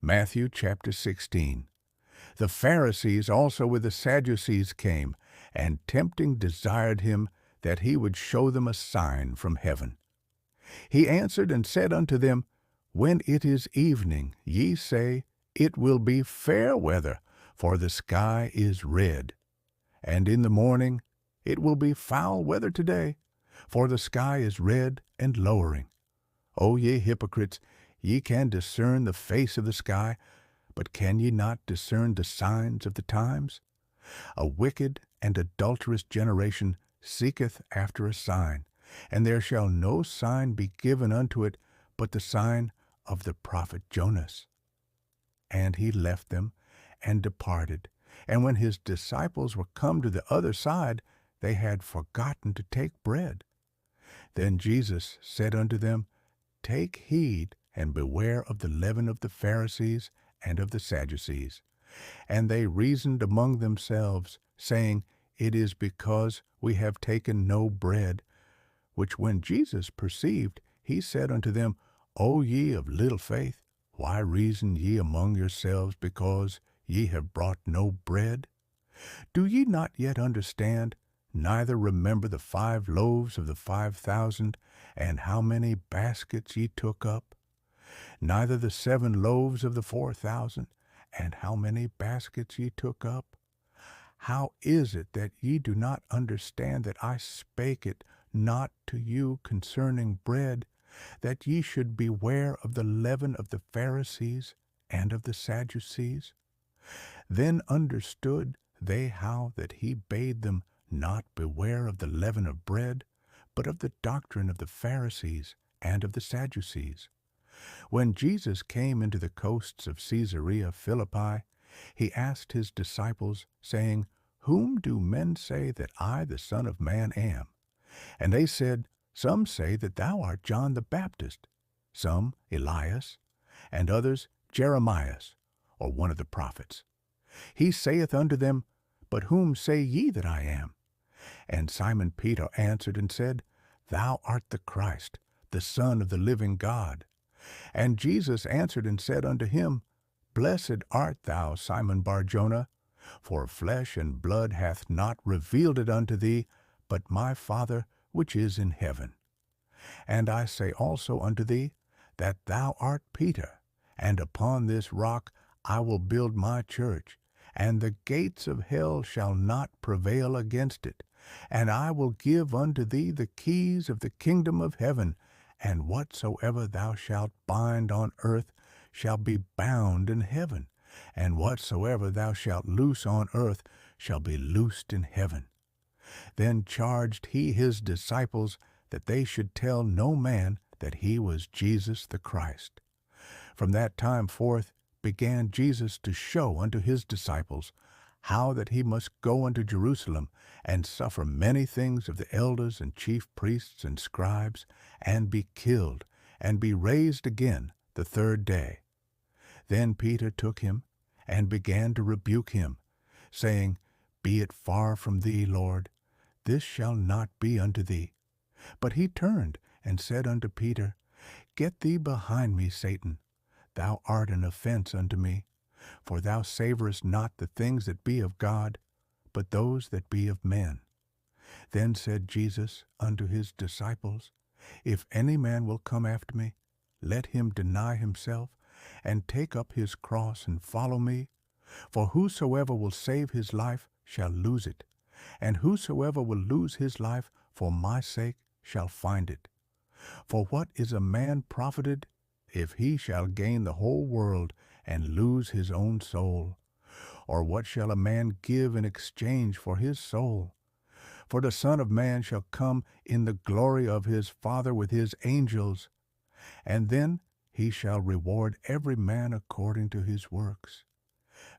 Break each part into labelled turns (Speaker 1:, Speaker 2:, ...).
Speaker 1: Matthew chapter 16. The Pharisees also with the Sadducees came, and tempting desired him that he would show them a sign from heaven. He answered and said unto them, When it is evening, ye say, It will be fair weather, for the sky is red. And in the morning, It will be foul weather today, for the sky is red and lowering. O ye hypocrites, ye can discern the face of the sky, but can ye not discern the signs of the times? A wicked and adulterous generation seeketh after a sign, and there shall no sign be given unto it but the sign of the prophet Jonas. And he left them and departed. And when his disciples were come to the other side, they had forgotten to take bread. Then Jesus said unto them, Take heed and beware of the leaven of the Pharisees and of the Sadducees. And they reasoned among themselves, saying, It is because we have taken no bread. Which when Jesus perceived, he said unto them, O ye of little faith, why reason ye among yourselves, because ye have brought no bread? Do ye not yet understand, neither remember the 5 loaves of the 5,000, and how many baskets ye took up? Neither the 7 loaves of the 4,000, and how many baskets ye took up? How is it that ye do not understand that I spake it not to you concerning bread, that ye should beware of the leaven of the Pharisees and of the Sadducees? Then understood they how that he bade them not beware of the leaven of bread, but of the doctrine of the Pharisees and of the Sadducees. When Jesus came into the coasts of Caesarea Philippi, he asked his disciples, saying, Whom do men say that I, the Son of Man, am? And they said, Some say that thou art John the Baptist, some Elias, and others Jeremias, or one of the prophets. He saith unto them, But whom say ye that I am? And Simon Peter answered and said, Thou art the Christ, the Son of the living God. And Jesus answered and said unto him, Blessed art thou, Simon Bar-Jonah, for flesh and blood hath not revealed it unto thee, but my Father which is in heaven. And I say also unto thee, that thou art Peter, and upon this rock I will build my church, and the gates of hell shall not prevail against it. And I will give unto thee the keys of the kingdom of heaven, and whatsoever thou shalt bind on earth shall be bound in heaven, and whatsoever thou shalt loose on earth shall be loosed in heaven. Then charged he his disciples that they should tell no man that he was Jesus the Christ. From that time forth began Jesus to show unto his disciples how that he must go unto Jerusalem and suffer many things of the elders and chief priests and scribes, and be killed, and be raised again the 3rd day. Then Peter took him, and began to rebuke him, saying, Be it far from thee, Lord, this shall not be unto thee. But he turned and said unto Peter, Get thee behind me, Satan. Thou art an offense unto me, for thou savorest not the things that be of God, but those that be of men. Then said Jesus unto his disciples, If any man will come after me, let him deny himself, and take up his cross, and follow me. For whosoever will save his life shall lose it, and whosoever will lose his life for my sake shall find it. For what is a man profited, if he shall gain the whole world, and lose his own soul? Or what shall a man give in exchange for his soul? For the Son of Man shall come in the glory of his Father with his angels, and then he shall reward every man according to his works.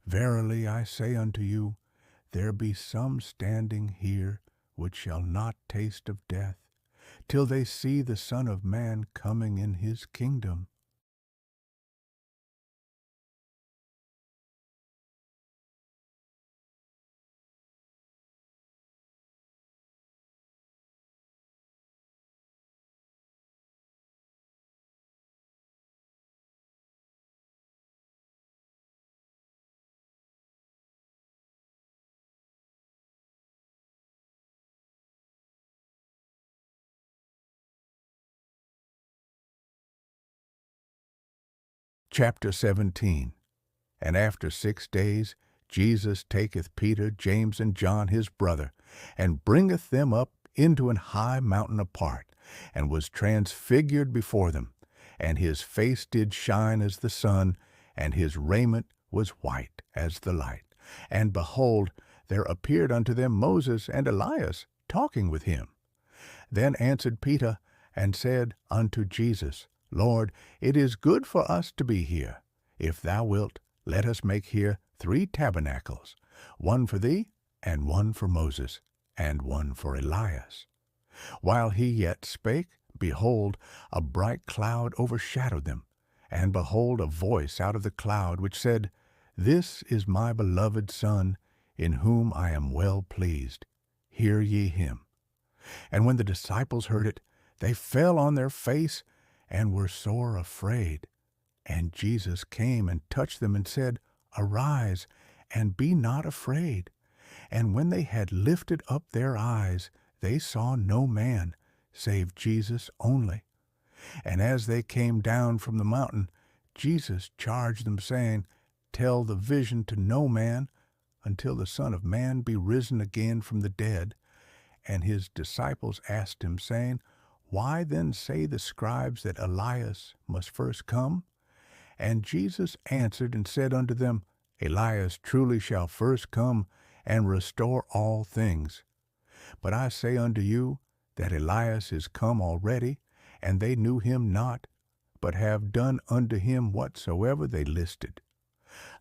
Speaker 1: Verily I say unto you, there be some standing here which shall not taste of death, till they see the Son of Man coming in his kingdom. Chapter 17. And after 6 days Jesus taketh Peter, James, and John his brother, and bringeth them up into an high mountain apart, and was transfigured before them. And his face did shine as the sun, and his raiment was white as the light. And behold, there appeared unto them Moses and Elias, talking with him. Then answered Peter, and said unto Jesus, Lord, it is good for us to be here. If thou wilt, let us make here 3 tabernacles, one for thee, and one for Moses, and one for Elias. While he yet spake, behold, a bright cloud overshadowed them. And behold, a voice out of the cloud, which said, This is my beloved Son, in whom I am well pleased. Hear ye him. And when the disciples heard it, they fell on their face, and were sore afraid. And Jesus came and touched them, and said, Arise, and be not afraid. And when they had lifted up their eyes, they saw no man, save Jesus only. And as they came down from the mountain, Jesus charged them, saying, Tell the vision to no man, until the Son of Man be risen again from the dead. And his disciples asked him, saying, Why then say the scribes that Elias must first come? And Jesus answered and said unto them, Elias truly shall first come, and restore all things. But I say unto you, that Elias is come already, and they knew him not, but have done unto him whatsoever they listed.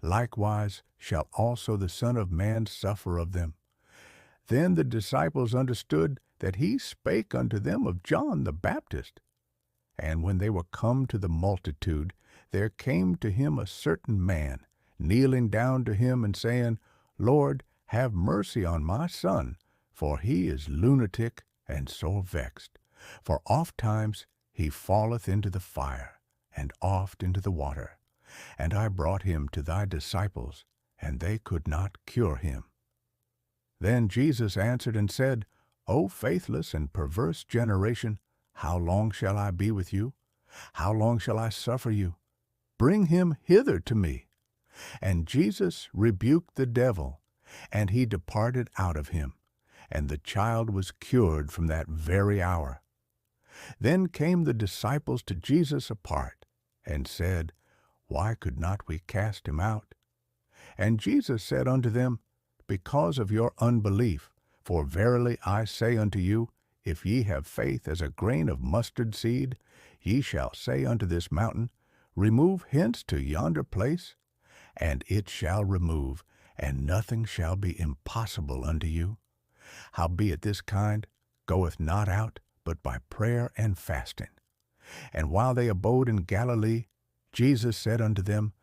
Speaker 1: Likewise shall also the Son of Man suffer of them. Then the disciples understood that he spake unto them of John the Baptist. And when they were come to the multitude, there came to him a certain man, kneeling down to him, and saying, Lord, have mercy on my son, for he is lunatic and sore vexed. For ofttimes he falleth into the fire, and oft into the water. And I brought him to thy disciples, and they could not cure him. Then Jesus answered and said, O faithless and perverse generation, how long shall I be with you? How long shall I suffer you? Bring him hither to me. And Jesus rebuked the devil, and he departed out of him, and the child was cured from that very hour. Then came the disciples to Jesus apart, and said, Why could not we cast him out? And Jesus said unto them, Because of your unbelief. For verily I say unto you, if ye have faith as a grain of mustard seed, ye shall say unto this mountain, Remove hence to yonder place, and it shall remove, and nothing shall be impossible unto you. Howbeit this kind goeth not out, but by prayer and fasting. And while they abode in Galilee, Jesus said unto them,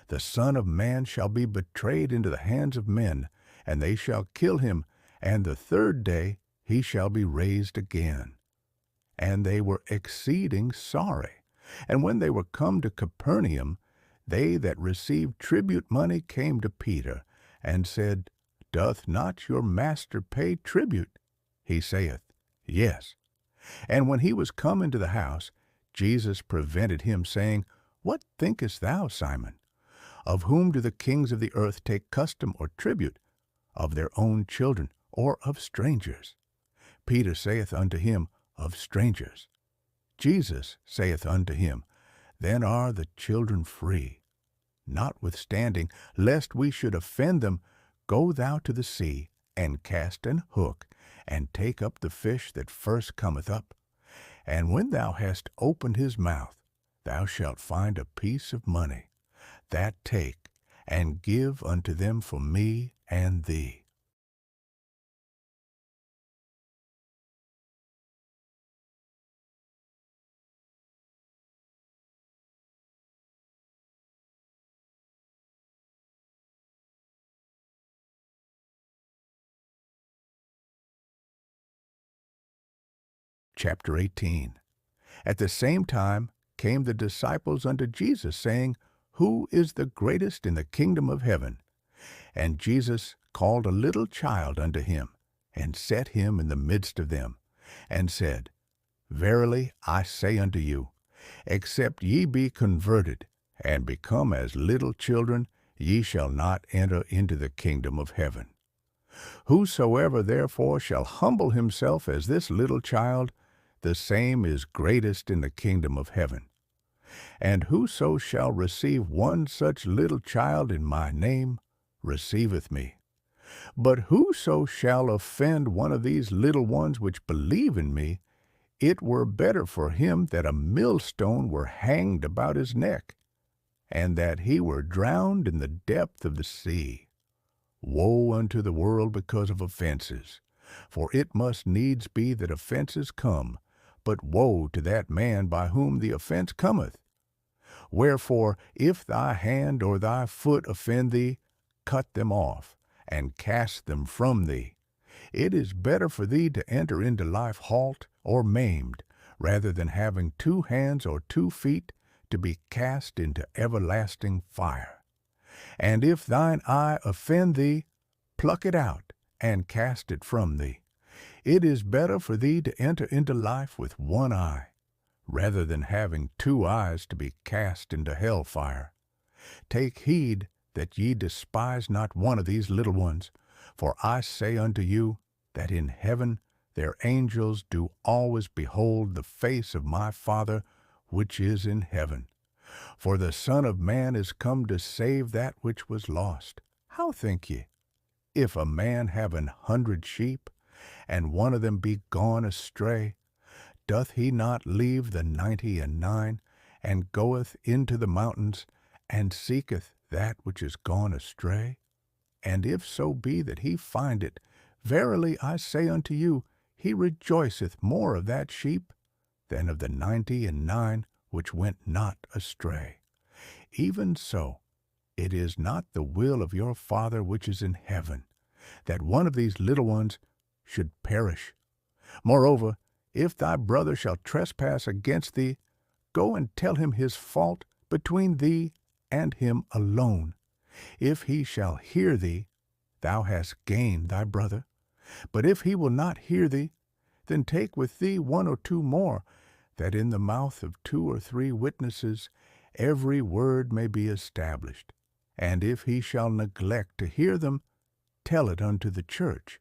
Speaker 1: The Son of Man shall be betrayed into the hands of men, and they shall kill him, and the 3rd day he shall be raised again. And they were exceeding sorry. And when they were come to Capernaum, they that received tribute money came to Peter, and said, Doth not your master pay tribute? He saith, Yes. And when he was come into the house, Jesus prevented him, saying, What thinkest thou, Simon? Of whom do the kings of the earth take custom or tribute? Of their own children, or of strangers? Peter saith unto him, Of strangers. Jesus saith unto him, Then are the children free. Notwithstanding, lest we should offend them, go thou to the sea, and cast an hook, and take up the fish that first cometh up. And when thou hast opened his mouth, thou shalt find a piece of money. That take, and give unto them for me and thee. Chapter 18. At the same time came the disciples unto Jesus, saying, Who is the greatest in the kingdom of heaven? And Jesus called a little child unto him, and set him in the midst of them, and said, Verily I say unto you, except ye be converted, and become as little children, ye shall not enter into the kingdom of heaven. Whosoever therefore shall humble himself as this little child, the same is greatest in the kingdom of heaven. And whoso shall receive one such little child in my name, receiveth me. But whoso shall offend one of these little ones which believe in me, it were better for him that a millstone were hanged about his neck, and that he were drowned in the depth of the sea. Woe unto the world because of offenses! For it must needs be that offenses come, but woe to that man by whom the offense cometh. Wherefore, if thy hand or thy foot offend thee, cut them off, and cast them from thee. It is better for thee to enter into life halt or maimed, rather than having 2 hands or 2 feet to be cast into everlasting fire. And if thine eye offend thee, pluck it out, and cast it from thee. It is better for thee to enter into life with 1 eye, rather than having 2 eyes to be cast into hell fire. Take heed that ye despise not one of these little ones, for I say unto you, that in heaven their angels do always behold the face of my Father which is in heaven. For the Son of Man is come to save that which was lost. How think ye? If a man have 100 sheep, and one of them be gone astray, doth he not leave the 99, and goeth into the mountains, and seeketh that which is gone astray? And if so be that he find it, verily I say unto you, he rejoiceth more of that sheep than of the 99 which went not astray. Even so, it is not the will of your Father which is in heaven, that one of these little ones should perish. Moreover, if thy brother shall trespass against thee, go and tell him his fault between thee and him alone. If he shall hear thee, thou hast gained thy brother. But if he will not hear thee, then take with thee 1 or 2 more, that in the mouth of 2 or 3 witnesses every word may be established. And if he shall neglect to hear them, tell it unto the church.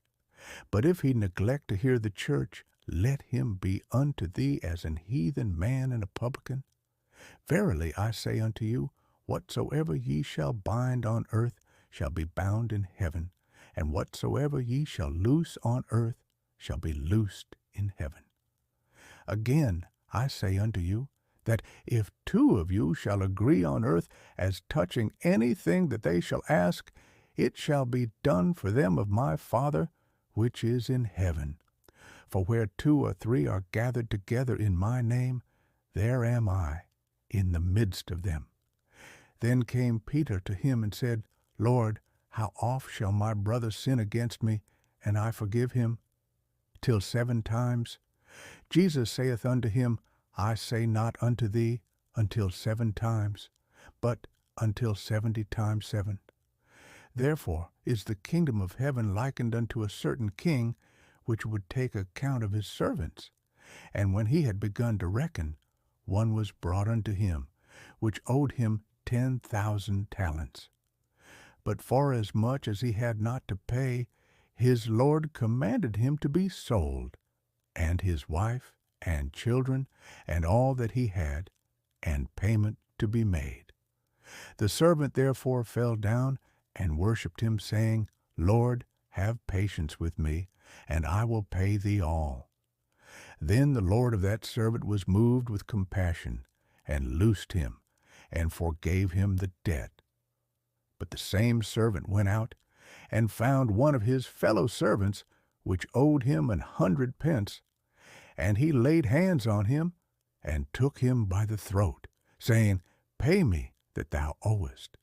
Speaker 1: But if he neglect to hear the church, let him be unto thee as an heathen man and a publican. Verily I say unto you, whatsoever ye shall bind on earth shall be bound in heaven, and whatsoever ye shall loose on earth shall be loosed in heaven. Again I say unto you, that if 2 of you shall agree on earth as touching anything that they shall ask, it shall be done for them of my Father which is in heaven. For where 2 or 3 are gathered together in my name, there am I in the midst of them. Then came Peter to him and said, Lord, how oft shall my brother sin against me, and I forgive him? Till 7 times? Jesus saith unto him, I say not unto thee, until 7 times, but until 70 times 7. Therefore is the kingdom of heaven likened unto a certain king, which would take account of his servants. And when he had begun to reckon, one was brought unto him, which owed him 10,000 talents. But forasmuch as he had not to pay, his Lord commanded him to be sold, and his wife, and children, and all that he had, and payment to be made. The servant therefore fell down and worshipped him, saying, Lord, have patience with me, and I will pay thee all. Then the Lord of that servant was moved with compassion, and loosed him, and forgave him the debt. But the same servant went out, and found one of his fellow servants, which owed him 100 pence, and he laid hands on him, and took him by the throat, saying, Pay me that thou owest.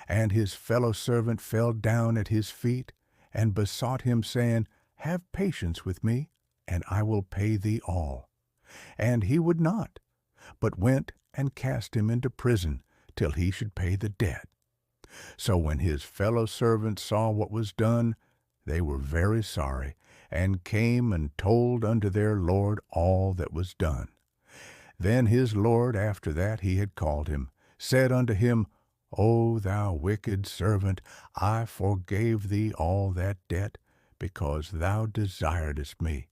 Speaker 1: And his fellow servant fell down at his feet, and besought him, saying, Have patience with me, and I will pay thee all. And he would not, but went and cast him into prison, till he should pay the debt. So when his fellow servants saw what was done, they were very sorry, and came and told unto their Lord all that was done. Then his Lord after that he had called him, said unto him, O thou wicked servant, I forgave thee all that debt, because thou desiredst me.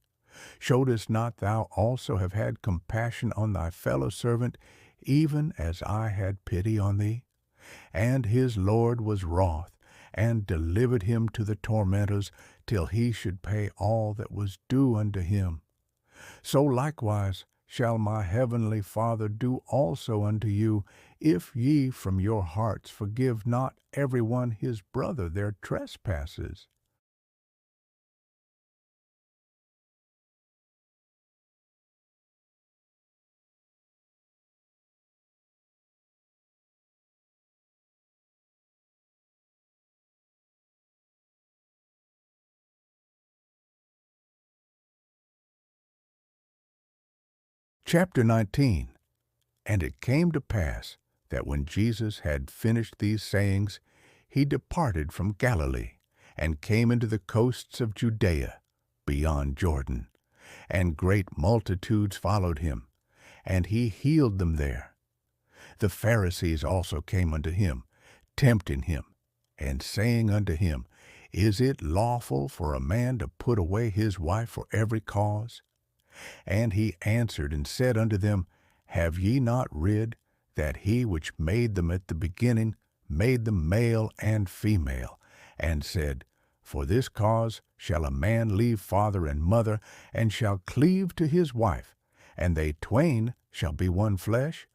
Speaker 1: Shouldest not thou also have had compassion on thy fellow servant, even as I had pity on thee? And his Lord was wroth, and delivered him to the tormentors, till he should pay all that was due unto him. So likewise shall my heavenly Father do also unto you, if ye from your hearts forgive not every one his brother their trespasses. Chapter 19. And it came to pass that when Jesus had finished these sayings, he departed from Galilee, and came into the coasts of Judea, beyond Jordan. And great multitudes followed him, and he healed them there. The Pharisees also came unto him, tempting him, and saying unto him, Is it lawful for a man to put away his wife for every cause? And he answered and said unto them, Have ye not read that he which made them at the beginning made them male and female, and said, For this cause shall a man leave father and mother, and shall cleave to his wife, and they twain shall be one flesh?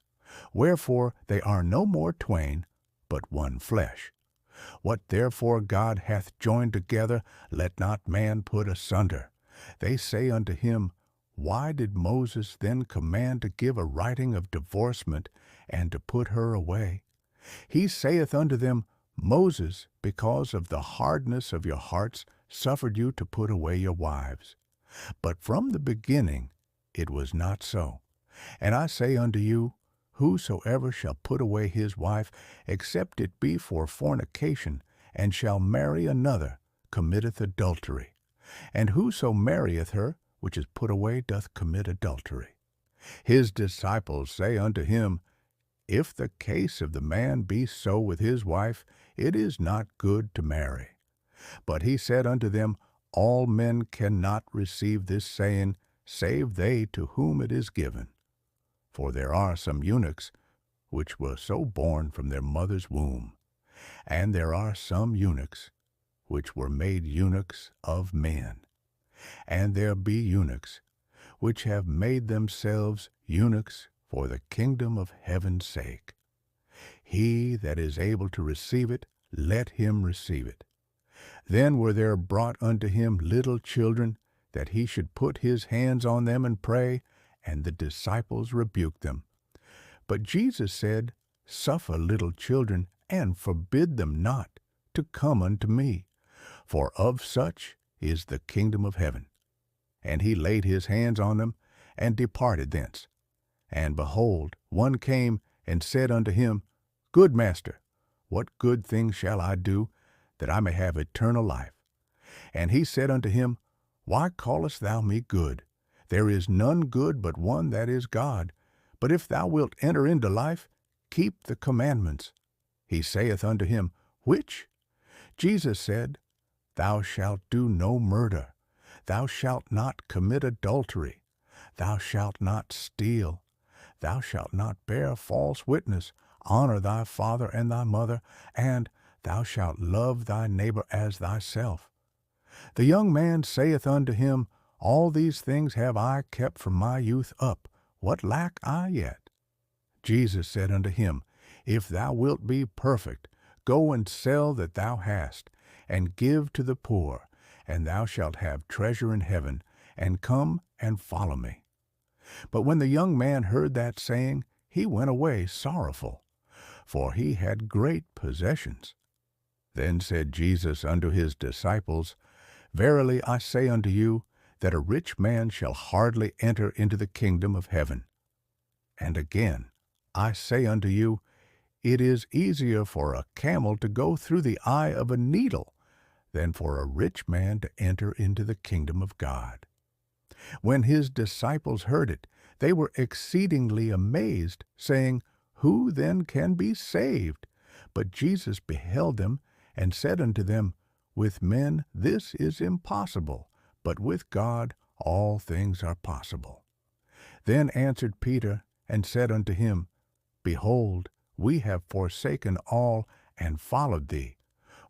Speaker 1: Wherefore they are no more twain, but one flesh. What therefore God hath joined together, let not man put asunder. They say unto him, Why did Moses then command to give a writing of divorcement, and to put her away? He saith unto them, Moses, because of the hardness of your hearts, suffered you to put away your wives. But from the beginning it was not so. And I say unto you, Whosoever shall put away his wife, except it be for fornication, and shall marry another, committeth adultery. And whoso marrieth her, which is put away, doth commit adultery. His disciples say unto him, If the case of the man be so with his wife, it is not good to marry. But he said unto them, All men cannot receive this saying, save they to whom it is given. For there are some eunuchs, which were so born from their mother's womb, and there are some eunuchs, which were made eunuchs of men. And there be eunuchs, which have made themselves eunuchs for the kingdom of heaven's sake. He that is able to receive it, let him receive it. Then were there brought unto him little children, that he should put his hands on them and pray, and the disciples rebuked them. But Jesus said, Suffer little children, and forbid them not, to come unto me, for of such is the kingdom of heaven. And he laid his hands on them, and departed thence. And behold, one came and said unto him, Good master, what good thing shall I do, that I may have eternal life? And he said unto him, Why callest thou me good? There is none good but one, that is God. But if thou wilt enter into life, keep the commandments. He saith unto him, Which? Jesus said, Thou shalt do no murder. Thou shalt not commit adultery. Thou shalt not steal. Thou shalt not bear false witness. Honor thy father and thy mother, and thou shalt love thy neighbor as thyself. The young man saith unto him, All these things have I kept from my youth up. What lack I yet? Jesus said unto him, If thou wilt be perfect, go and sell that thou hast, and give to the poor, and thou shalt have treasure in heaven, and come and follow me. But when the young man heard that saying, he went away sorrowful, for he had great possessions. Then said Jesus unto his disciples, Verily I say unto you, that a rich man shall hardly enter into the kingdom of heaven. And again, I say unto you, it is easier for a camel to go through the eye of a needle than for a rich man to enter into the kingdom of God. When his disciples heard it, they were exceedingly amazed, saying, Who then can be saved? But Jesus beheld them, and said unto them, With men this is impossible, but with God all things are possible. Then answered Peter, and said unto him, Behold, we have forsaken all, and followed thee.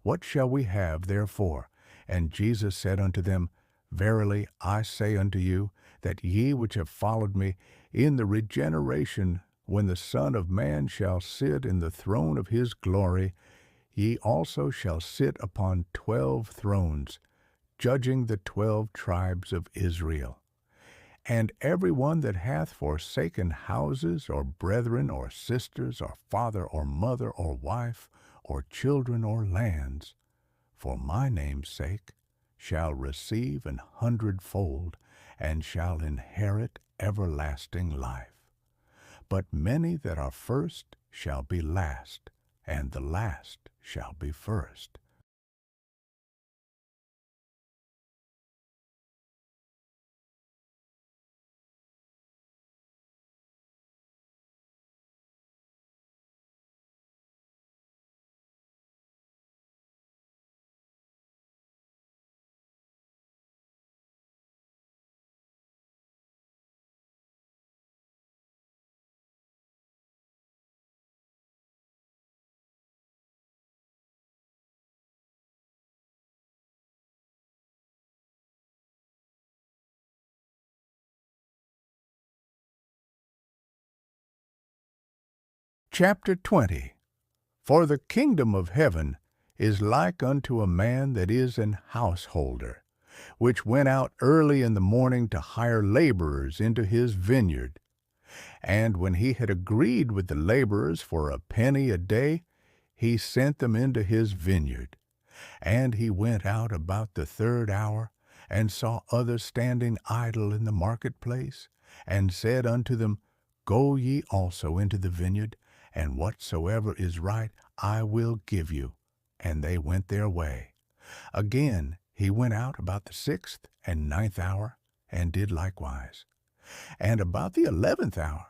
Speaker 1: What shall we have therefore? And Jesus said unto them, Verily I say unto you, that ye which have followed me, in the regeneration, when the Son of Man shall sit in the throne of his glory, ye also shall sit upon 12 thrones, judging the 12 tribes of Israel. And every one that hath forsaken houses, or brethren, or sisters, or father, or mother, or wife, or children, or lands, for my name's sake, shall receive 100-fold, and shall inherit everlasting life. But many that are first shall be last, and the last shall be first. Chapter 20. For the kingdom of heaven is like unto a man that is an householder, which went out early in the morning to hire laborers into his vineyard. And when he had agreed with the laborers for a penny a day, he sent them into his vineyard. And he went out about the 3rd hour, and saw others standing idle in the marketplace, and said unto them, Go ye also into the vineyard, and whatsoever is right I will give you. And they went their way. Again he went out about the 6th and 9th hour, and did likewise. And about the 11th hour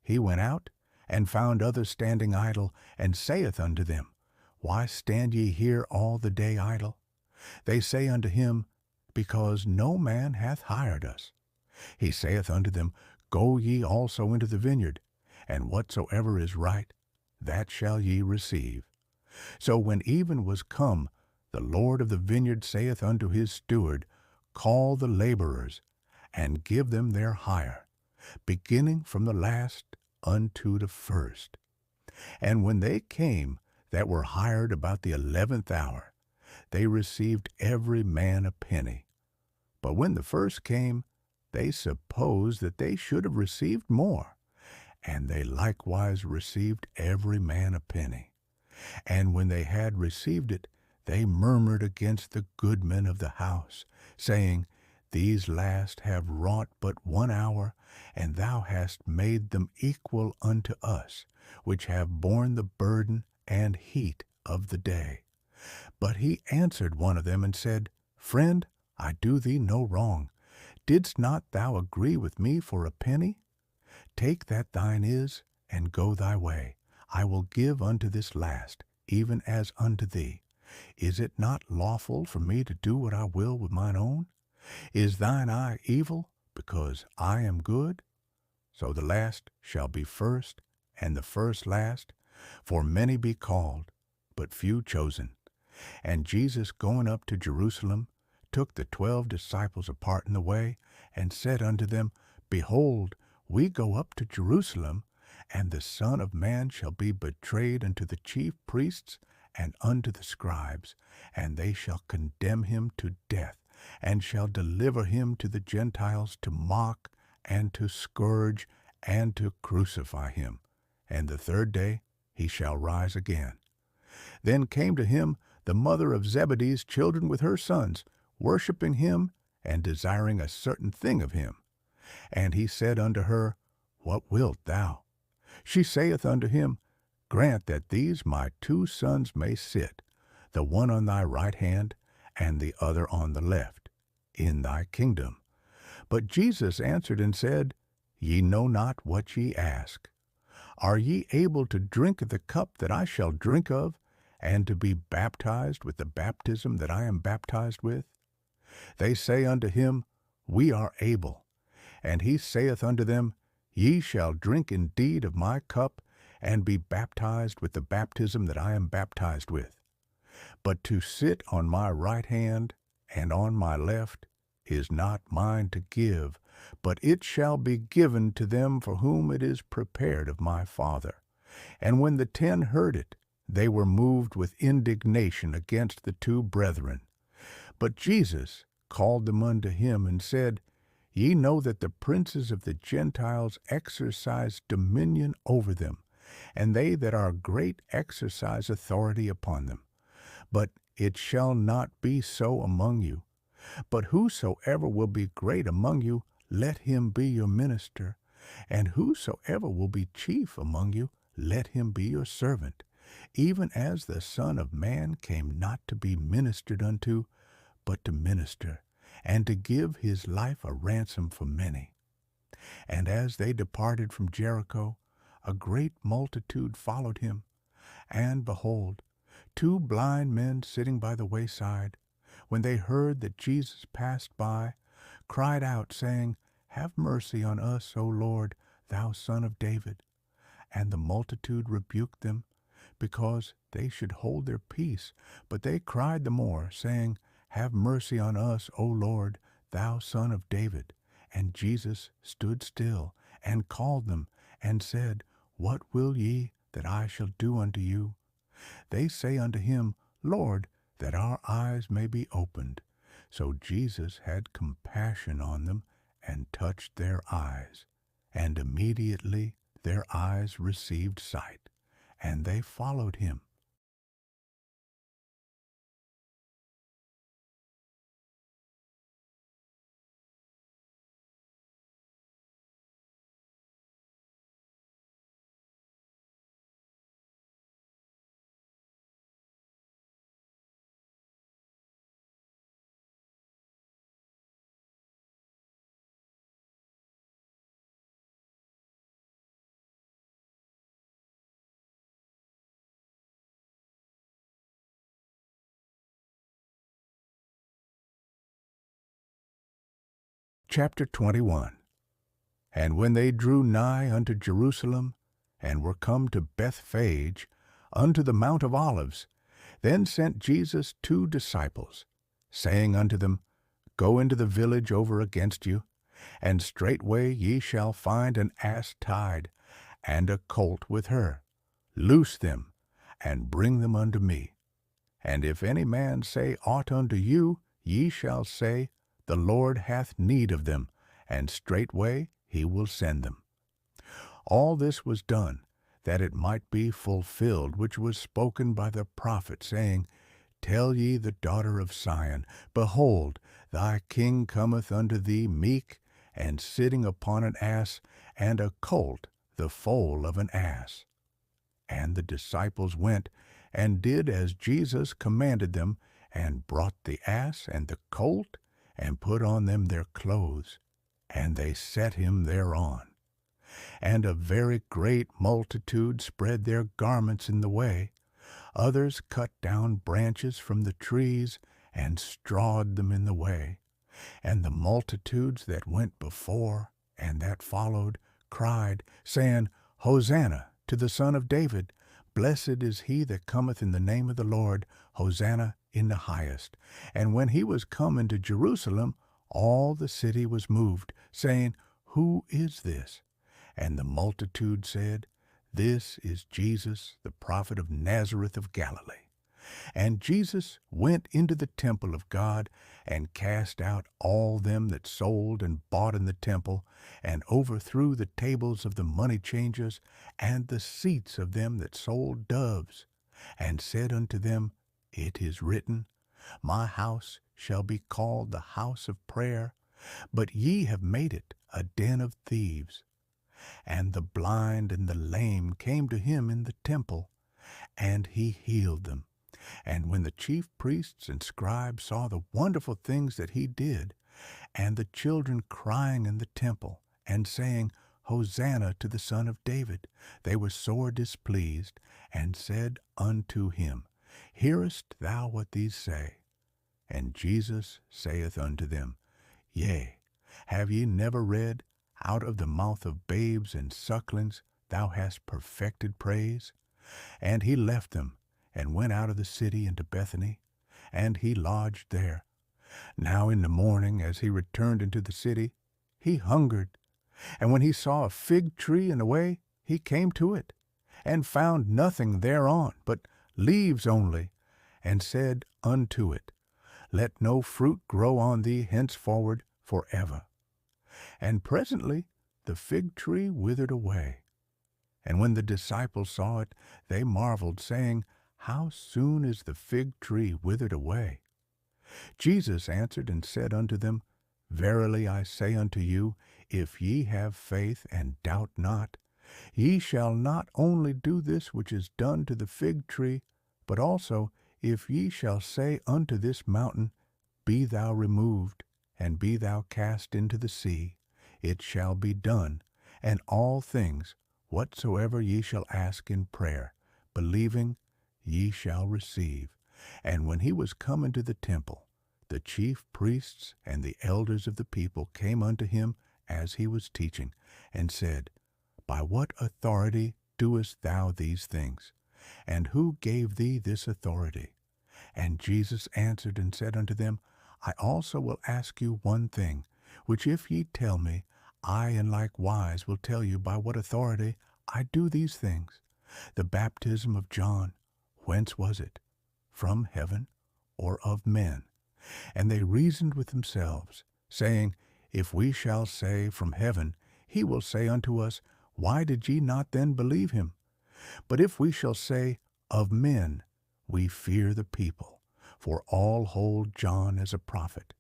Speaker 1: he went out, and found others standing idle, and saith unto them, Why stand ye here all the day idle? They say unto him, Because no man hath hired us. He saith unto them, Go ye also into the vineyard, and whatsoever is right, that shall ye receive. So when even was come, the Lord of the vineyard saith unto his steward, Call the laborers, and give them their hire, beginning from the last unto the first. And when they came that were hired about the 11th hour, they received every man a penny. But when the first came, they supposed that they should have received more, and they likewise received every man a penny. And when they had received it, they murmured against the goodmen of the house, saying, These last have wrought but 1 hour, and thou hast made them equal unto us, which have borne the burden and heat of the day. But he answered one of them, and said, Friend, I do thee no wrong. Didst not thou agree with me for a penny? Take that thine is, and go thy way. I will give unto this last, even as unto thee. Is it not lawful for me to do what I will with mine own? Is thine eye evil, because I am good? So the last shall be first, and the first last. For many be called, but few chosen. And Jesus, going up to Jerusalem, took the 12 disciples apart in the way, and said unto them, Behold, we go up to Jerusalem, and the Son of Man shall be betrayed unto the chief priests and unto the scribes, and they shall condemn him to death, and shall deliver him to the Gentiles to mock, and to scourge, and to crucify him. And the 3rd day he shall rise again. Then came to him the mother of Zebedee's children with her sons, worshipping him, and desiring a certain thing of him. And he said unto her, What wilt thou? She saith unto him, Grant that these my 2 sons may sit, the one on thy right hand, and the other on the left, in thy kingdom. But Jesus answered and said, Ye know not what ye ask. Are ye able to drink of the cup that I shall drink of, and to be baptized with the baptism that I am baptized with? They say unto him, We are able. And he saith unto them, Ye shall drink indeed of my cup, and be baptized with the baptism that I am baptized with. But to sit on my right hand and on my left is not mine to give, but it shall be given to them for whom it is prepared of my Father. And when the 10 heard it, they were moved with indignation against the 2 brethren. But Jesus called them unto him, and said, Ye know that the princes of the Gentiles exercise dominion over them, and they that are great exercise authority upon them. But it shall not be so among you. But whosoever will be great among you, let him be your minister. And whosoever will be chief among you, let him be your servant. Even as the Son of Man came not to be ministered unto, but to minister, and to give his life a ransom for many. And as they departed from Jericho, a great multitude followed him. And behold, 2 blind men sitting by the wayside, when they heard that Jesus passed by, cried out, saying, Have mercy on us, O Lord, thou Son of David. And the multitude rebuked them, because they should hold their peace. But they cried the more, saying, Have mercy on us, O Lord, thou Son of David. And Jesus stood still, and called them, and said, What will ye that I shall do unto you? They say unto him, Lord, that our eyes may be opened. So Jesus had compassion on them, and touched their eyes. And immediately their eyes received sight, and they followed him. Chapter 21. And when they drew nigh unto Jerusalem, and were come to Bethphage, unto the Mount of Olives, then sent Jesus 2 disciples, saying unto them, Go into the village over against you, and straightway ye shall find an ass tied, and a colt with her. Loose them, and bring them unto me. And if any man say aught unto you, ye shall say, The Lord hath need of them, and straightway he will send them. All this was done, that it might be fulfilled which was spoken by the prophet, saying, Tell ye the daughter of Sion, Behold, thy king cometh unto thee meek, and sitting upon an ass, and a colt, the foal of an ass. And the disciples went, and did as Jesus commanded them, and brought the ass and the colt, and put on them their clothes, and they set him thereon. And a very great multitude spread their garments in the way. Others cut down branches from the trees, and strawed them in the way. And the multitudes that went before, and that followed, cried, saying, Hosanna to the Son of David. Blessed is he that cometh in the name of the Lord. Hosanna in the highest. And when he was come into Jerusalem, all the city was moved, saying, Who is this? And the multitude said, This is Jesus, the prophet of Nazareth of Galilee. And Jesus went into the temple of God, and cast out all them that sold and bought in the temple, and overthrew the tables of the money changers, and the seats of them that sold doves, and said unto them, It is written, My house shall be called the house of prayer, but ye have made it a den of thieves. And the blind and the lame came to him in the temple, and he healed them. And when the chief priests and scribes saw the wonderful things that he did, and the children crying in the temple, and saying, Hosanna to the Son of David. They were sore displeased, and said unto him, Hearest thou what these say? And Jesus saith unto them, Yea, have ye never read, Out of the mouth of babes and sucklings thou hast perfected praise? And he left them, and went out of the city into Bethany, and he lodged there. Now in the morning, as he returned into the city, he hungered. And when he saw a fig tree in the way, he came to it, and found nothing thereon, but leaves only, and said unto it, Let no fruit grow on thee henceforward forever. And presently the fig tree withered away. And when the disciples saw it, they marveled, saying, How soon is the fig tree withered away? Jesus answered and said unto them, Verily I say unto you, if ye have faith and doubt not, ye shall not only do this which is done to the fig tree, but also, if ye shall say unto this mountain, Be thou removed, and be thou cast into the sea, it shall be done, and all things, whatsoever ye shall ask in prayer, believing, ye shall receive. And when he was come into the temple, the chief priests and the elders of the people came unto him as he was teaching, and said, By what authority doest thou these things? And who gave thee this authority? And Jesus answered and said unto them, I also will ask you one thing, which if ye tell me, I in like wise will tell you by what authority I do these things. The baptism of John, whence was it? From heaven, or of men? And they reasoned with themselves, saying, If we shall say, From heaven, he will say unto us, Why did ye not then believe him? But if we shall say, Of men, we fear the people, for all hold John as a prophet.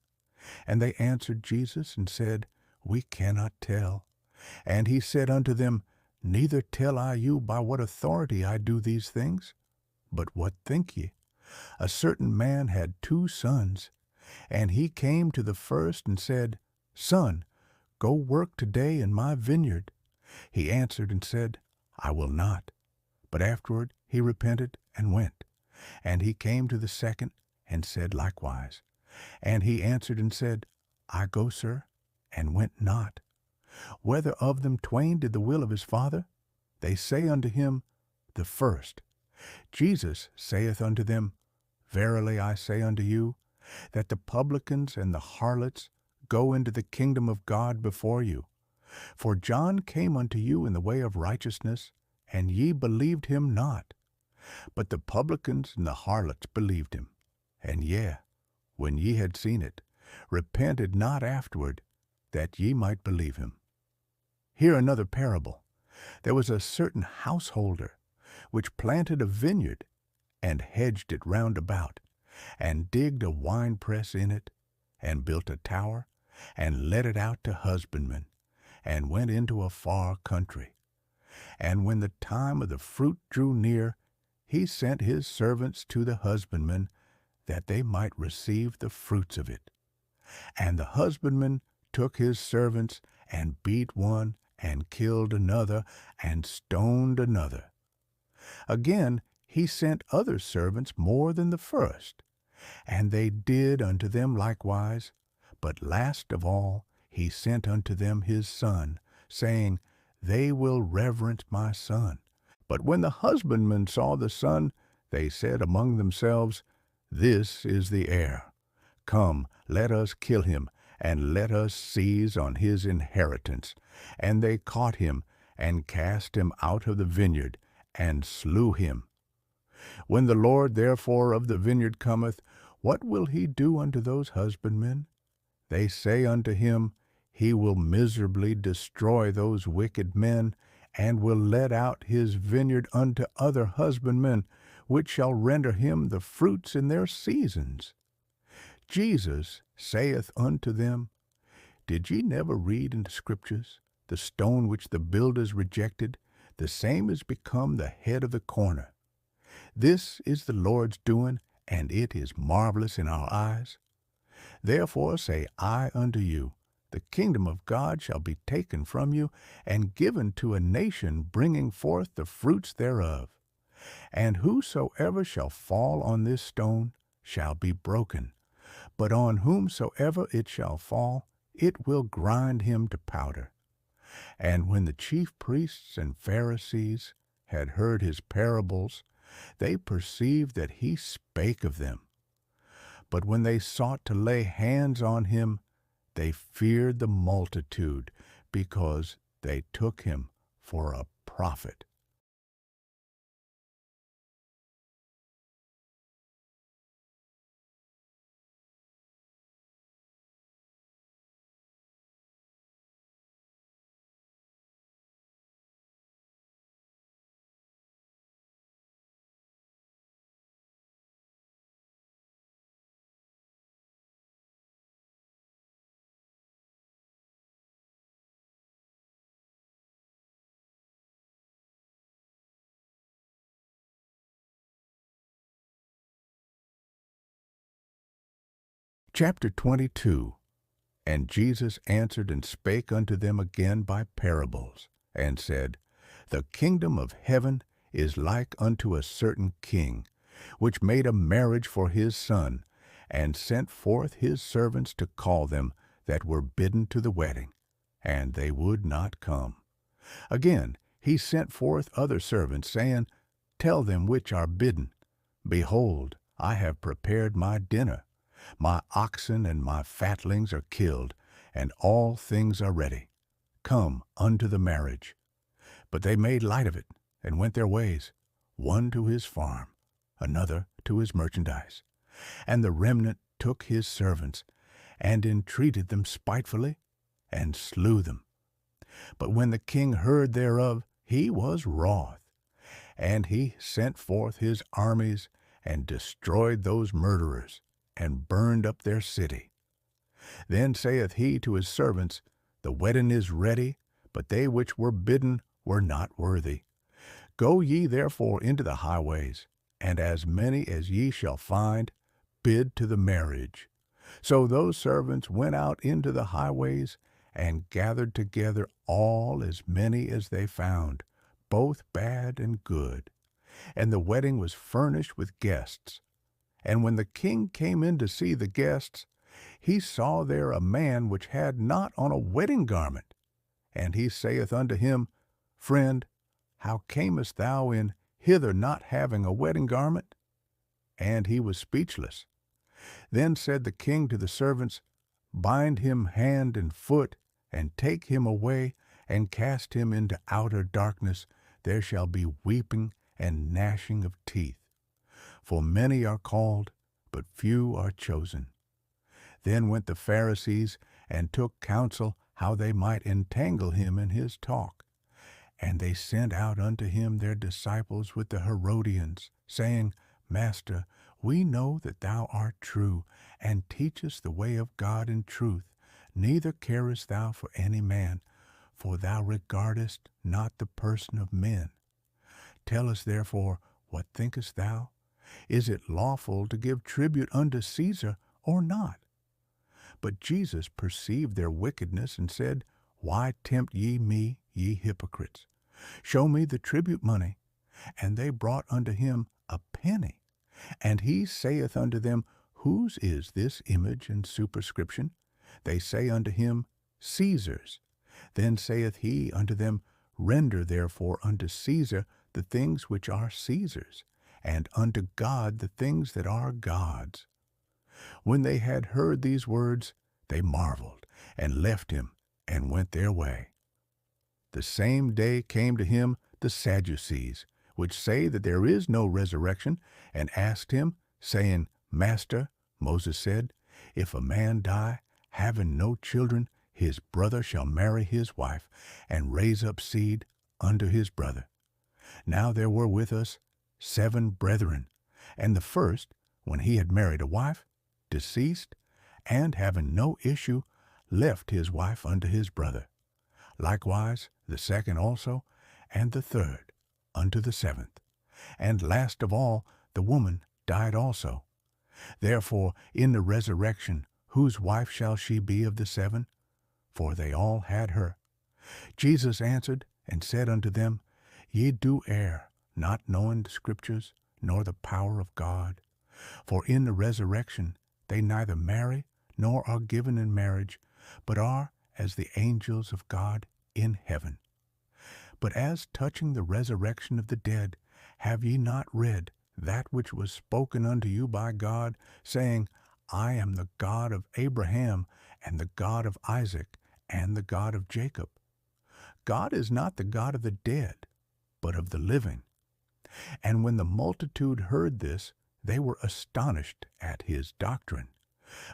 Speaker 1: And they answered Jesus and said, We cannot tell. And he said unto them, Neither tell I you by what authority I do these things. But what think ye? A certain man had 2 sons, and he came to the first and said, Son, go work today in my vineyard. He answered and said, I will not. But afterward he repented and went. And he came to the second and said likewise. And he answered and said, I go, sir, and went not. Whether of them twain did the will of his father? They say unto him, The first. Jesus saith unto them, Verily I say unto you, that the publicans and the harlots go into the kingdom of God before you. For John came unto you in the way of righteousness, and ye believed him not. But the publicans and the harlots believed him. And yea, when ye had seen it, repented not afterward, that ye might believe him. Hear another parable. There was a certain householder, which planted a vineyard, and hedged it round about, and digged a winepress in it, and built a tower, and let it out to husbandmen, and went into a far country. And when the time of the fruit drew near, he sent his servants to the husbandmen, that they might receive the fruits of it. And the husbandman took his servants, and beat one, and killed another, and stoned another. Again he sent other servants more than the first, and they did unto them likewise. But last of all he sent unto them his son, saying, They will reverence my son. But when the husbandmen saw the son, they said among themselves, This is the heir. Come, let us kill him, and let us seize on his inheritance. And they caught him, and cast him out of the vineyard, and slew him. When the Lord therefore of the vineyard cometh, what will he do unto those husbandmen? They say unto him, He will miserably destroy those wicked men, and will let out his vineyard unto other husbandmen, which shall render him the fruits in their seasons. Jesus saith unto them, Did ye never read in the Scriptures, the stone which the builders rejected, the same is become the head of the corner? This is the Lord's doing, and it is marvelous in our eyes. Therefore say I unto you, the kingdom of God shall be taken from you and given to a nation bringing forth the fruits thereof. And whosoever shall fall on this stone shall be broken, but on whomsoever it shall fall, it will grind him to powder. And when the chief priests and Pharisees had heard his parables, they perceived that he spake of them. But when they sought to lay hands on him, they feared the multitude, because they took him for a prophet. Chapter 22. And Jesus answered and spake unto them again by parables, and said, The kingdom of heaven is like unto a certain king, which made a marriage for his son, and sent forth his servants to call them that were bidden to the wedding, and they would not come. Again he sent forth other servants, saying, Tell them which are bidden, Behold, I have prepared my dinner. My oxen and my fatlings are killed, and all things are ready. Come unto the marriage. But they made light of it, and went their ways, one to his farm, another to his merchandise. And the remnant took his servants, and entreated them spitefully, and slew them. But when the king heard thereof, he was wroth, and he sent forth his armies, and destroyed those murderers, and burned up their city. Then saith he to his servants, The wedding is ready, but they which were bidden were not worthy. Go ye therefore into the highways, and as many as ye shall find, bid to the marriage. So those servants went out into the highways, and gathered together all as many as they found, both bad and good. And the wedding was furnished with guests. And when the king came in to see the guests, he saw there a man which had not on a wedding garment. And he saith unto him, Friend, how camest thou in hither not having a wedding garment? And he was speechless. Then said the king to the servants, Bind him hand and foot, and take him away, and cast him into outer darkness. There shall be weeping and gnashing of teeth. For many are called, but few are chosen. Then went the Pharisees, and took counsel how they might entangle him in his talk. And they sent out unto him their disciples with the Herodians, saying, Master, we know that thou art true, and teachest the way of God in truth, neither carest thou for any man, for thou regardest not the person of men. Tell us therefore, what thinkest thou? Is it lawful to give tribute unto Caesar, or not? But Jesus perceived their wickedness, and said, Why tempt ye me, ye hypocrites? Show me the tribute money. And they brought unto him a penny. And he saith unto them, Whose is this image and superscription? They say unto him, Caesar's. Then saith he unto them, Render therefore unto Caesar the things which are Caesar's, and unto God the things that are God's. When they had heard these words, they marveled, and left him, and went their way. The same day came to him the Sadducees, which say that there is no resurrection, and asked him, saying, Master, Moses said, If a man die, having no children, his brother shall marry his wife, and raise up seed unto his brother. Now there were with us 7 brethren, and the first, when he had married a wife, deceased, and having no issue, left his wife unto his brother. Likewise the second also, and the third unto the 7th. And last of all, the woman died also. Therefore in the resurrection, whose wife shall she be of the 7? for they all had her. Jesus answered and said unto them, Ye do err, not knowing the Scriptures, nor the power of God. For in the resurrection they neither marry, nor are given in marriage, but are as the angels of God in heaven. But as touching the resurrection of the dead, have ye not read that which was spoken unto you by God, saying, I am the God of Abraham, and the God of Isaac, and the God of Jacob? God is not the God of the dead, but of the living. And when the multitude heard this, they were astonished at his doctrine.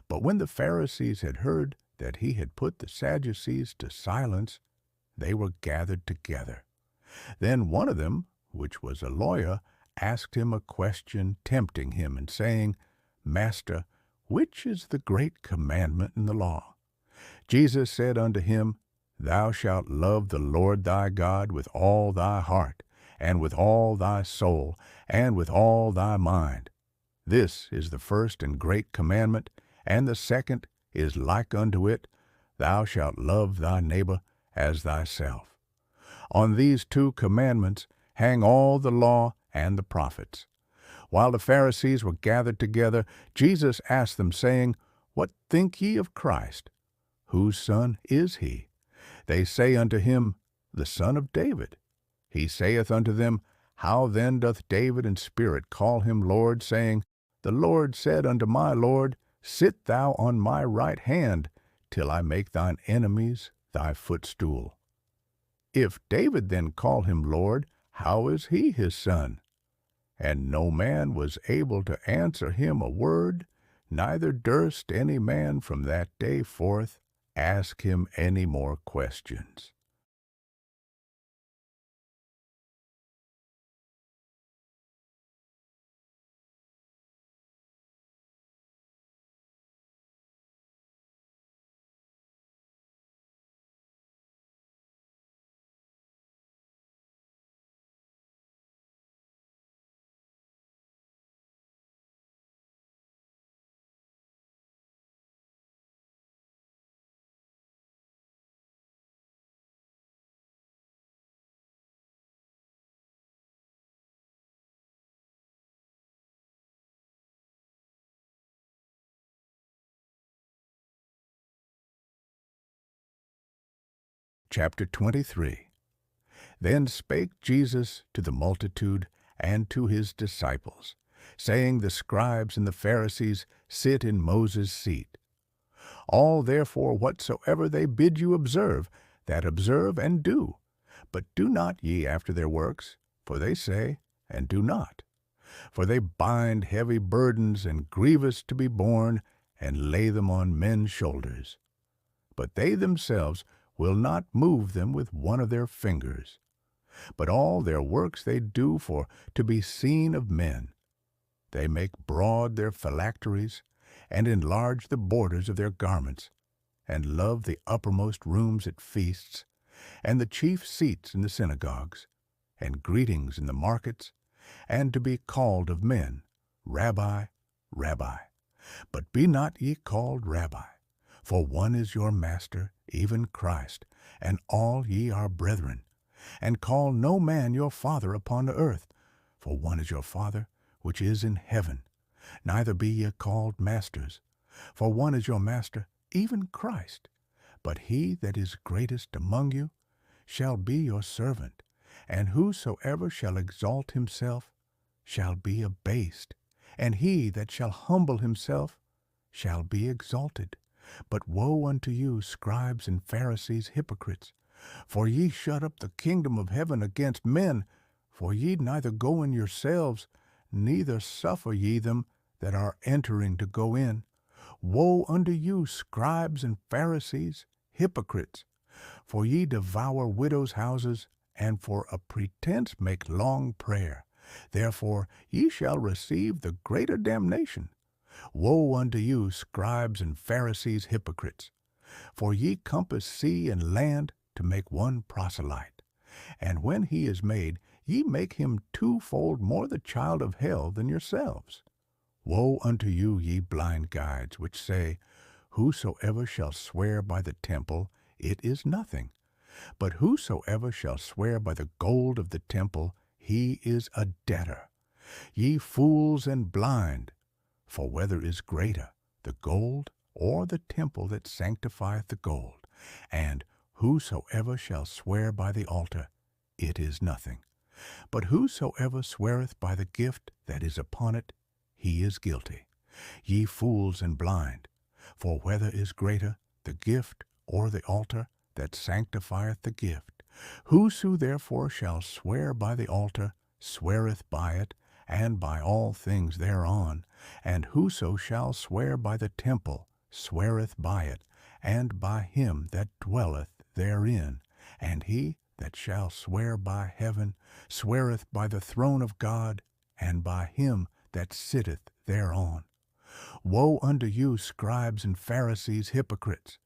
Speaker 1: But when the Pharisees had heard that he had put the Sadducees to silence, they were gathered together. Then one of them, which was a lawyer, asked him a question, tempting him, and saying, Master, which is the great commandment in the law? Jesus said unto him, Thou shalt love the Lord thy God with all thy heart, and with all thy soul, and with all thy mind. This is the first and great commandment, and the second is like unto it, Thou shalt love thy neighbor as thyself. On these two commandments hang all the law and the prophets. While the Pharisees were gathered together, Jesus asked them, saying, What think ye of Christ? Whose son is he? They say unto him, The son of David. He saith unto them, How then doth David in spirit call him Lord, saying, The Lord said unto my Lord, Sit thou on my right hand, till I make thine enemies thy footstool. If David then call him Lord, how is he his son? And no man was able to answer him a word, neither durst any man from that day forth ask him any more questions. Chapter 23. Then spake Jesus to the multitude and to his disciples, saying, The scribes and the Pharisees sit in Moses' seat. All therefore whatsoever they bid you observe, that observe and do. But do not ye after their works, for they say, and do not. For they bind heavy burdens and grievous to be borne, and lay them on men's shoulders. But they themselves will not move them with one of their fingers. But all their works they do for to be seen of men. They make broad their phylacteries, and enlarge the borders of their garments, and love the uppermost rooms at feasts, and the chief seats in the synagogues, and greetings in the markets, and to be called of men, Rabbi, Rabbi. But be not ye called Rabbi, for one is your Master, even Christ, and all ye are brethren. And call no man your father upon the earth, for one is your Father, which is in heaven. Neither be ye called masters, for one is your Master, even Christ. But he that is greatest among you shall be your servant, and whosoever shall exalt himself shall be abased, and he that shall humble himself shall be exalted. But woe unto you, scribes and Pharisees, hypocrites! For ye shut up the kingdom of heaven against men, for ye neither go in yourselves, neither suffer ye them that are entering to go in. Woe unto you, scribes and Pharisees, hypocrites! For ye devour widows' houses, and for a pretense make long prayer. Therefore ye shall receive the greater damnation. Woe unto you, scribes and Pharisees, hypocrites! For ye compass sea and land to make one proselyte. And when he is made, ye make him twofold more the child of hell than yourselves. Woe unto you, ye blind guides, which say, Whosoever shall swear by the temple, it is nothing. But whosoever shall swear by the gold of the temple, he is a debtor. Ye fools and blind, for whether is greater, the gold or the temple that sanctifieth the gold? And whosoever shall swear by the altar, it is nothing. But whosoever sweareth by the gift that is upon it, he is guilty. Ye fools and blind, for whether is greater, the gift or the altar that sanctifieth the gift? Whoso therefore shall swear by the altar sweareth by it, and by all things thereon. And whoso shall swear by the temple sweareth by it, and by him that dwelleth therein. And he that shall swear by heaven sweareth by the throne of God, and by him that sitteth thereon. Woe unto you, scribes and Pharisees, hypocrites!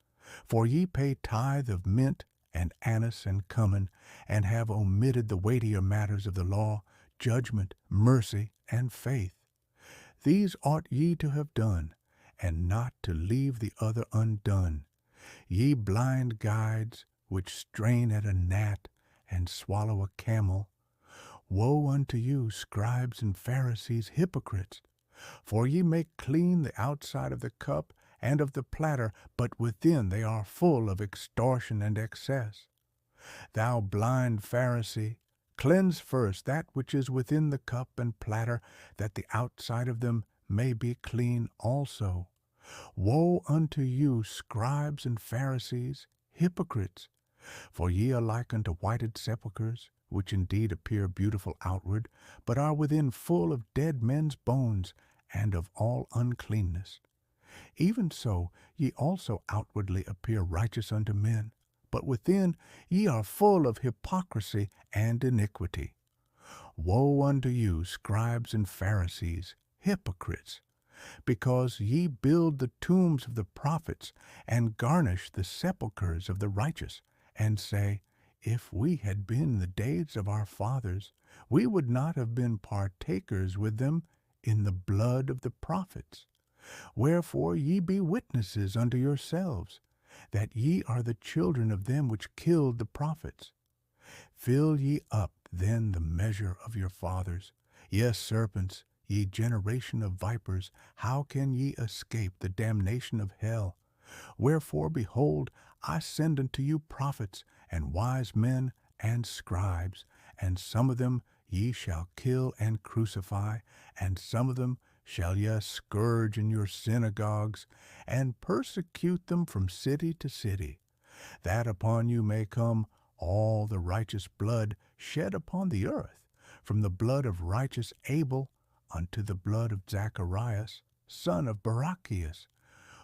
Speaker 1: For ye pay tithe of mint and anise and cummin, and have omitted the weightier matters of the law, judgment, mercy, and faith. These ought ye to have done, and not to leave the other undone. Ye blind guides, which strain at a gnat and swallow a camel. Woe unto you, scribes and Pharisees, hypocrites! For ye make clean the outside of the cup and of the platter, but within they are full of extortion and excess. Thou blind Pharisee, cleanse first that which is within the cup and platter, that the outside of them may be clean also. Woe unto you, scribes and Pharisees, hypocrites! For ye are like unto whited sepulchres, which indeed appear beautiful outward, but are within full of dead men's bones, and of all uncleanness. Even so ye also outwardly appear righteous unto men, but within ye are full of hypocrisy and iniquity. Woe unto you, scribes and Pharisees, hypocrites! Because ye build the tombs of the prophets, and garnish the sepulchres of the righteous, and say, If we had been in the days of our fathers, we would not have been partakers with them in the blood of the prophets. Wherefore ye be witnesses unto yourselves, that ye are the children of them which killed the prophets. Fill ye up then the measure of your fathers. Yes, serpents, ye generation of vipers, how can ye escape the damnation of hell? Wherefore, behold, I send unto you prophets, and wise men, and scribes, and some of them ye shall kill and crucify, and some of them shall ye scourge in your synagogues, and persecute them from city to city, that upon you may come all the righteous blood shed upon the earth, from the blood of righteous Abel unto the blood of Zacharias, son of Barachias,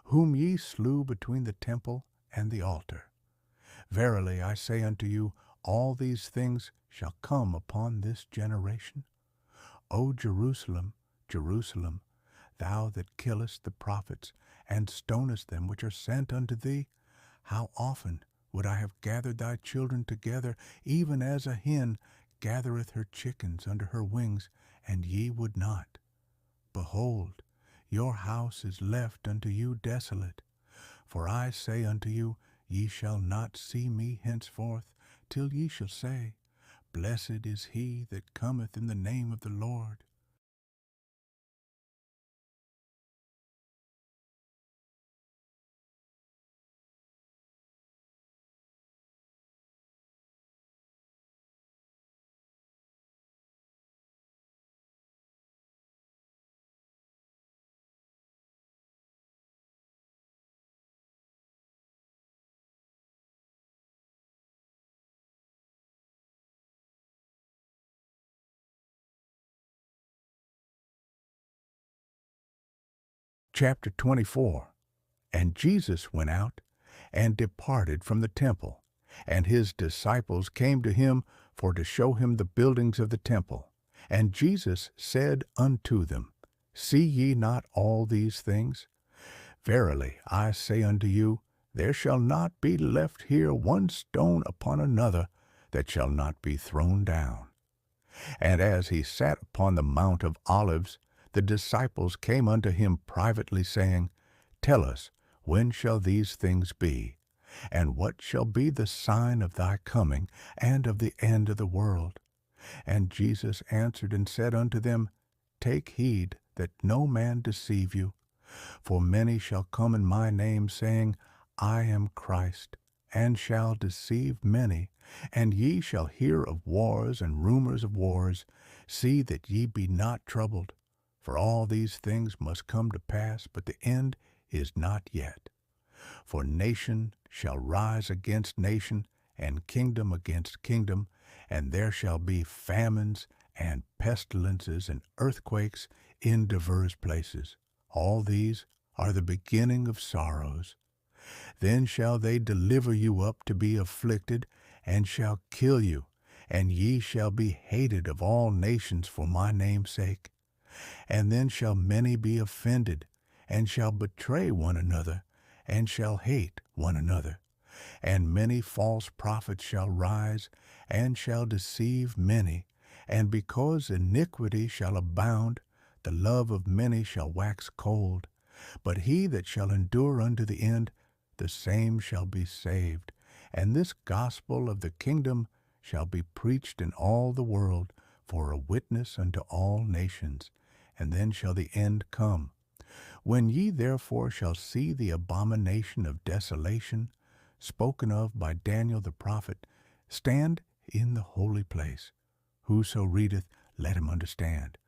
Speaker 1: whom ye slew between the temple and the altar. Verily I say unto you, all these things shall come upon this generation. O Jerusalem, Jerusalem, thou that killest the prophets, and stonest them which are sent unto thee, how often would I have gathered thy children together, even as a hen gathereth her chickens under her wings, and ye would not. Behold, your house is left unto you desolate. For I say unto you, ye shall not see me henceforth, till ye shall say, Blessed is he that cometh in the name of the Lord. Chapter 24. And Jesus went out and departed from the temple, and his disciples came to him for to show him the buildings of the temple. And Jesus said unto them, See ye not all these things? Verily I say unto you, there shall not be left here one stone upon another that shall not be thrown down. And as he sat upon the Mount of Olives, the disciples came unto him privately, saying, Tell us, when shall these things be? And what shall be the sign of thy coming and of the end of the world? And Jesus answered and said unto them, Take heed that no man deceive you. For many shall come in my name, saying, I am Christ, and shall deceive many. And ye shall hear of wars and rumors of wars. See that ye be not troubled. For all these things must come to pass, but the end is not yet. For nation shall rise against nation, and kingdom against kingdom, and there shall be famines and pestilences and earthquakes in divers places. All these are the beginning of sorrows. Then shall they deliver you up to be afflicted, and shall kill you, and ye shall be hated of all nations for my name's sake. And then shall many be offended, and shall betray one another, and shall hate one another. And many false prophets shall rise, and shall deceive many. And because iniquity shall abound, the love of many shall wax cold. But he that shall endure unto the end, the same shall be saved. And this gospel of the kingdom shall be preached in all the world for a witness unto all nations. And then shall the end come. When ye therefore shall see the abomination of desolation, spoken of by Daniel the prophet, stand in the holy place. Whoso readeth, let him understand.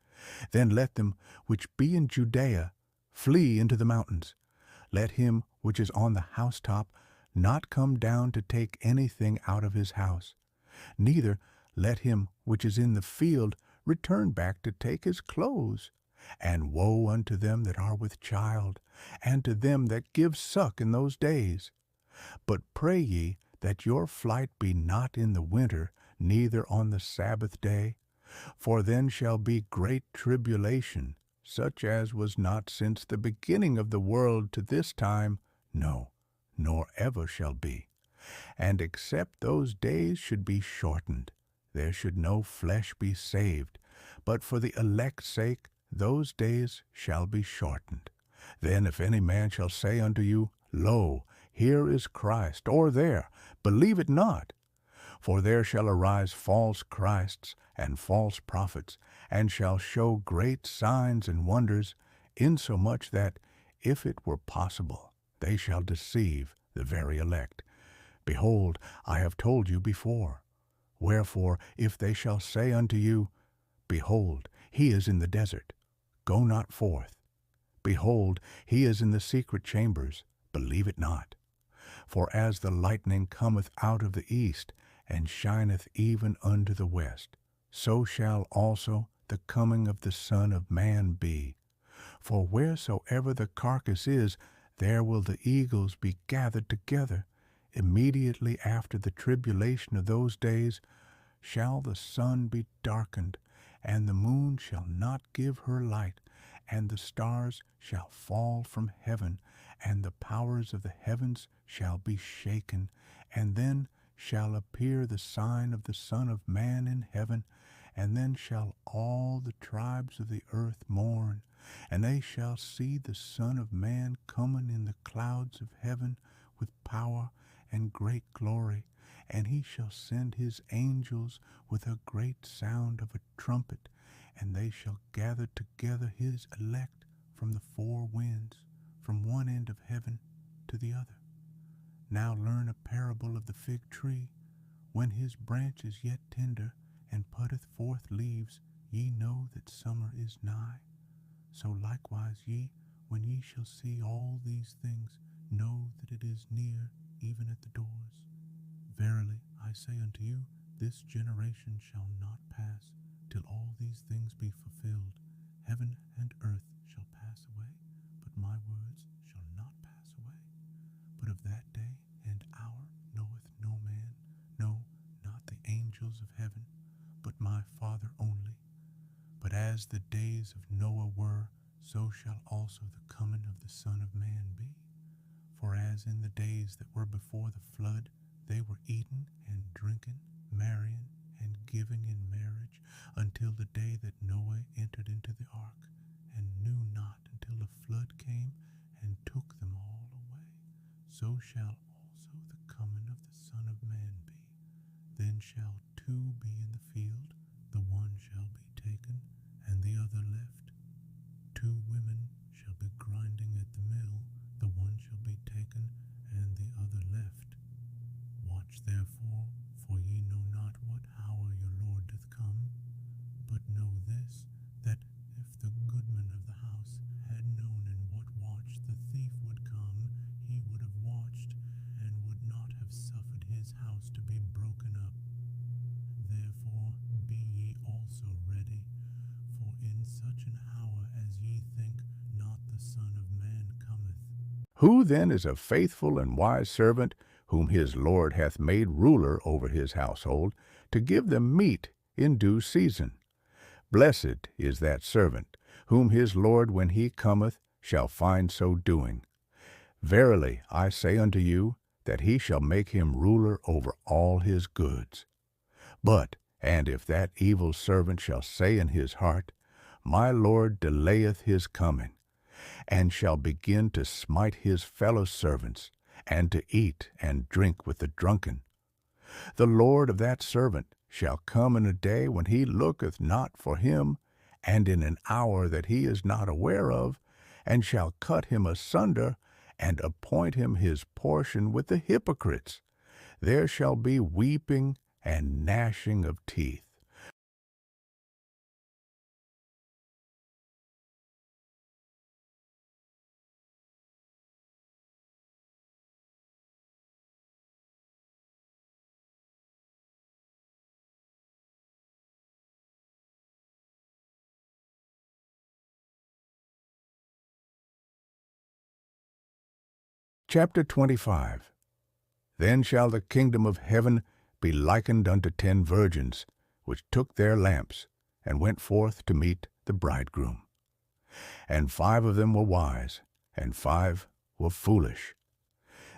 Speaker 1: Then let them which be in Judea flee into the mountains. Let him which is on the housetop not come down to take anything out of his house. Neither let him which is in the field return back to take his clothes. And woe unto them that are with child, and to them that give suck in those days. But pray ye that your flight be not in the winter, neither on the Sabbath day. For then shall be great tribulation, such as was not since the beginning of the world to this time, no, nor ever shall be. And except those days should be shortened, there should no flesh be saved. But for the elect's sake, those days shall be shortened. Then if any man shall say unto you, Lo, here is Christ, or there, believe it not. For there shall arise false Christs and false prophets, and shall show great signs and wonders, insomuch that, if it were possible, they shall deceive the very elect. Behold, I have told you before. Wherefore, if they shall say unto you, Behold, he is in the desert, go not forth. Behold, he is in the secret chambers, believe it not. For as the lightning cometh out of the east, and shineth even unto the west, so shall also the coming of the Son of Man be. For wheresoever the carcass is, there will the eagles be gathered together. Immediately after the tribulation of those days shall the sun be darkened, and the moon shall not give her light, and the stars shall fall from heaven, and the powers of the heavens shall be shaken. And then shall appear the sign of the Son of Man in heaven, and then shall all the tribes of the earth mourn, and they shall see the Son of Man coming in the clouds of heaven with power and great glory. And he shall send his angels with a great sound of a trumpet, and they shall gather together his elect from the four winds, from one end of heaven to the other. Now learn a parable of the fig tree. When his branch is yet tender, and putteth forth leaves, ye know that summer is nigh. So likewise ye, when ye shall see all these things, know that it is near, even at the doors. Verily I say unto you, this generation shall not pass, till all these things be fulfilled. Heaven and earth shall pass away, but my words shall not pass away. But of that day and hour knoweth no man, no, not the angels of heaven, but my Father only. But as the days of Noah were, so shall also the coming of the Son of Man be. For as in the days that were before the flood, they were eating and drinking, marrying and giving in marriage, until the day that Noah entered into the ark, and knew not until the flood came and took them all away. So shall also the
Speaker 2: shall two be in the field? The one shall be taken, and the other left. Two women shall be grinding at the mill, the one shall be taken, and the other left. Watch therefore, for ye know not what hour your Lord doth come. But know this, that if the goodman of the house had known in what watch the thief would come, he would have watched, and would not have suffered his house to be broken up. Therefore be ye also ready, for in such an hour as ye think not the Son of Man cometh.
Speaker 1: Who then is a faithful and wise servant, whom his Lord hath made ruler over his household, to give them meat in due season? Blessed is that servant, whom his Lord when he cometh shall find so doing. Verily I say unto you, that he shall make him ruler over all his goods. But, and if that evil servant shall say in his heart, My Lord delayeth his coming, and shall begin to smite his fellow servants, and to eat and drink with the drunken, the Lord of that servant shall come in a day when he looketh not for him, and in an hour that he is not aware of, and shall cut him asunder, and appoint him his portion with the hypocrites. There shall be weeping and gnashing of teeth. Chapter 25. Then shall the kingdom of heaven be likened unto 10 virgins, which took their lamps, and went forth to meet the bridegroom. And 5 of them were wise, and 5 were foolish.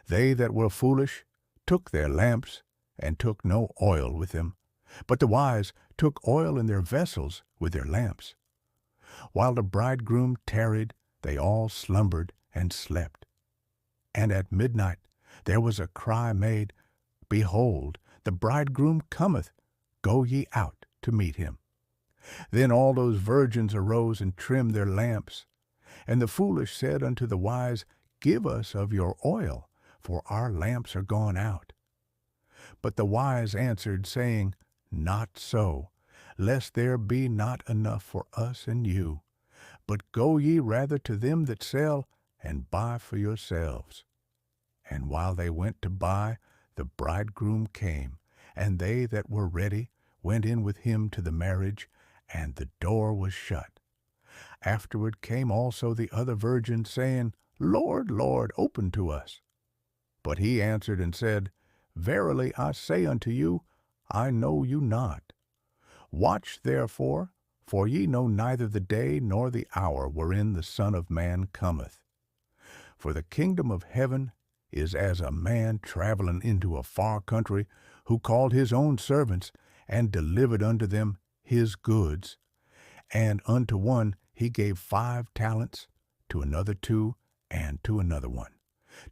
Speaker 1: They that were foolish took their lamps, and took no oil with them, but the wise took oil in their vessels with their lamps. While the bridegroom tarried, they all slumbered and slept. And at midnight there was a cry made, Behold, the bridegroom cometh, go ye out to meet him. Then all those virgins arose and trimmed their lamps. And the foolish said unto the wise, Give us of your oil, for our lamps are gone out. But the wise answered, saying, Not so, lest there be not enough for us and you. But go ye rather to them that sell, and buy for yourselves. And while they went to buy, the bridegroom came, and they that were ready went in with him to the marriage, and the door was shut. Afterward came also the other virgins, saying, Lord, Lord, open to us. But he answered and said, Verily I say unto you, I know you not. Watch therefore, for ye know neither the day nor the hour wherein the Son of Man cometh. For the kingdom of heaven is as a man traveling into a far country, who called his own servants, and delivered unto them his goods. And unto one he gave 5 talents, to another 2, and to another 1,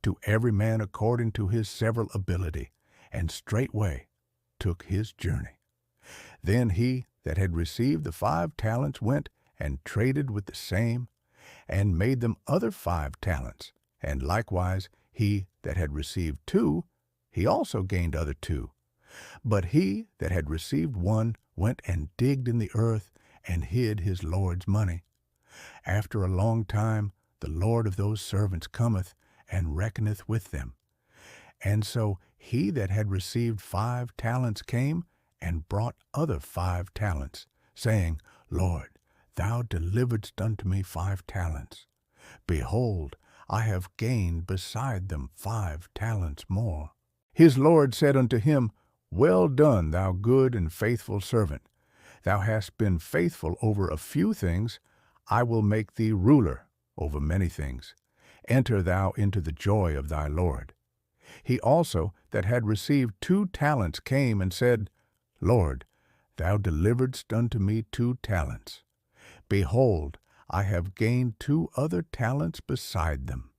Speaker 1: to every man according to his several ability, and straightway took his journey. Then he that had received the 5 talents went and traded with the same, and made them other 5 talents, and likewise he that had received 2, he also gained other 2. But he that had received 1 went and digged in the earth, and hid his Lord's money. After a long time the Lord of those servants cometh, and reckoneth with them. And so he that had received 5 talents came, and brought other 5 talents, saying, Lord, thou deliveredst unto me 5 talents. Behold, I have gained beside them 5 talents more. His Lord said unto him, Well done, thou good and faithful servant. Thou hast been faithful over a few things, I will make thee ruler over many things. Enter thou into the joy of thy Lord. He also that had received 2 talents came and said, Lord, thou deliveredst unto me 2 talents. Behold, I have gained 2 other talents beside them.